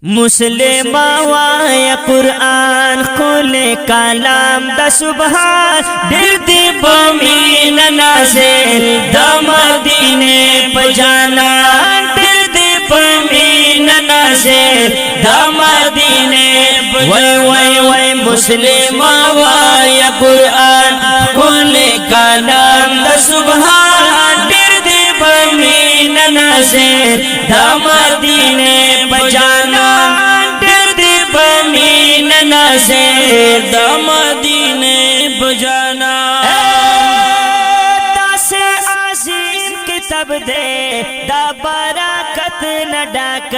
मुस्लिम via Quran खुले कलाम the सुबहान दिल दी बमीन नाज़िल द मदीने पजाना दिल दी बमीन नाज़िल द मदीने वय वय वय मुस्लिम वाया कुरान खुले कलाम द सुबहान दिल दी बमीन नाज़िल द मदीने पजाना नाज़िर द मदीने बजाना दासे आज़ीम किताब दे दा बरकत न डाक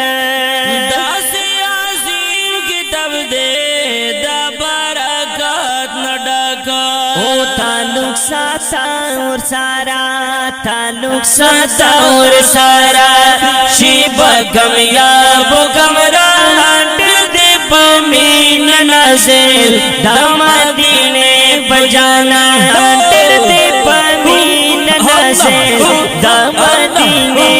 दासे आज़ीम किताब दे दा बरकत न डाक ओ ताल्लुक साता और सारा ताल्लुक साता और सारा शिब गम या वो गमरा बमीन नाज़िल द मदीने बजाना डरते बमीन नाज़िल द मदीने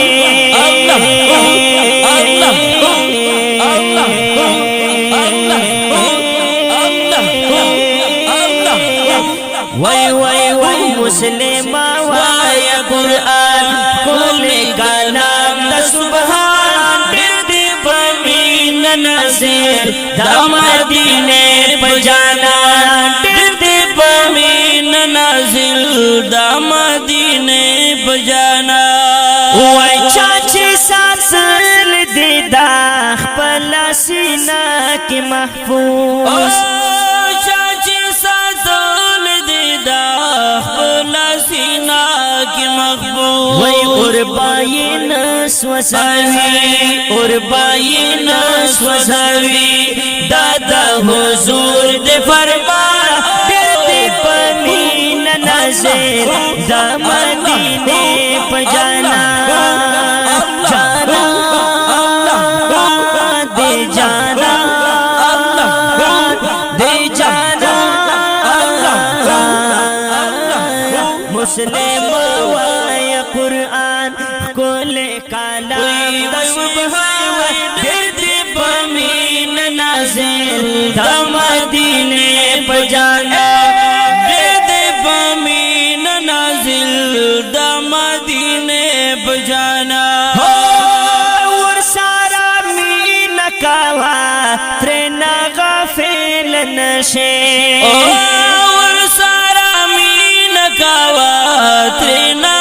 वय वय वय मुस्लिम वाया कुरान खुले कलाम द सुबहान डरते बमीन नाज़िल द मदीने बजाना डरते बमीन नाज़िल द मदीने बजाना वय चाची सासल दीदा खपला सीना की महफूज चाची सासल दीदा खपला सीना की महफूज वय उर्बाइन स्वसावी उर्बाइन स्वसावी दादा हुजूर दे फरमान देते बमीन नाज़िल द मदीने पजाना जाना दे जाना दे जाना मुस्लिम वाया कुरान खुले कलाम द सुबहान डरते बमीन नाज़िल द मदीने बजाना डरते बमीन नाज़िल द मदीने बजाना और सारा मीन कावा त्रेना गाफिल नशे और सारा मीन कावा त्रेना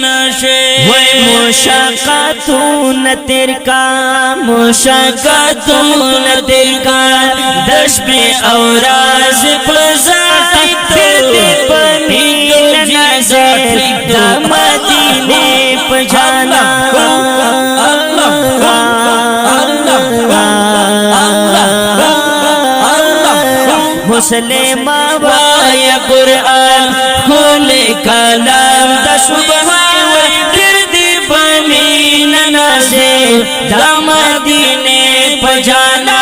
नशे वै मुशक्क़तून तिरका मुशक्क़तून तिरका दश पे औराज पज़ाई तेरे बमीन नाज़िल द मदीने पजाना मुस्लिम वाया कुरान खुले कलाम द सुबहान डरते बमीन नाज़िल द मदीने पजाना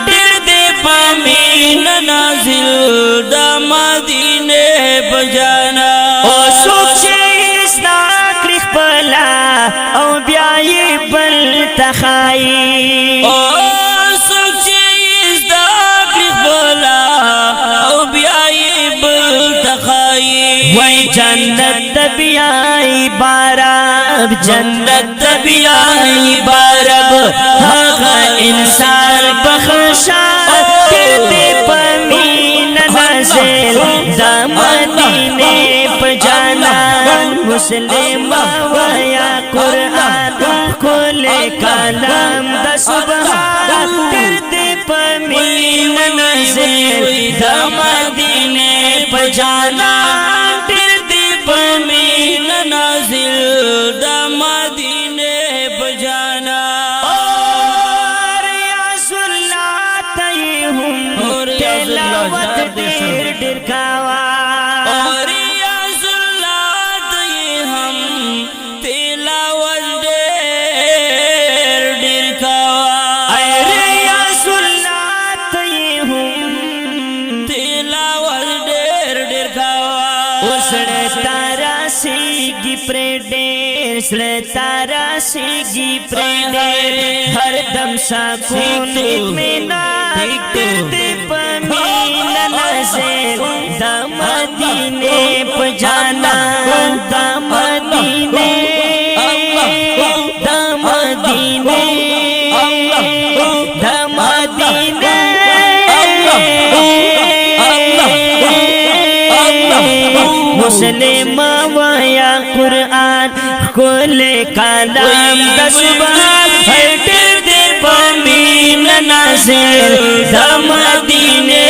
डरते बमीन नाज़िल द मदीने पजाना ओ सोचे इस नाक्रिख बला ओ ब्याई बल तखाई ओ सोचे इस नाक्रिख बला ओ ब्याई बल तखाई वही जन्नत दबियाई बारब जन्नत दबियाई बारब हाँ इंसान बख्शा करते बमीन नाज़िल द मदीने पजाना मुस्लिम वाया कुरान खुले कलाम द सुबहान करते बमीन नाज़िल द मदीने पजाना डरते बमीन नाज़िल द मदीने बजाना और या सुल्लात हम तिलावत देर दिरकावा और या सुल्लात हम तिलावत देर दिरकावा अरे या सुल्लात हम तिलावत देर दिरकावा उसने तारा सी गी प्रेडेर सड़े तारा सीगी प्रेडे हर दम साकून इत्मीनान दे पमीन नज़र दामदीने पजाना दामदीने दामदीने दामदीने मुस्लिम वाया कुरान खोले कलाम दसबार हट दे पमीन नज़र दामदीने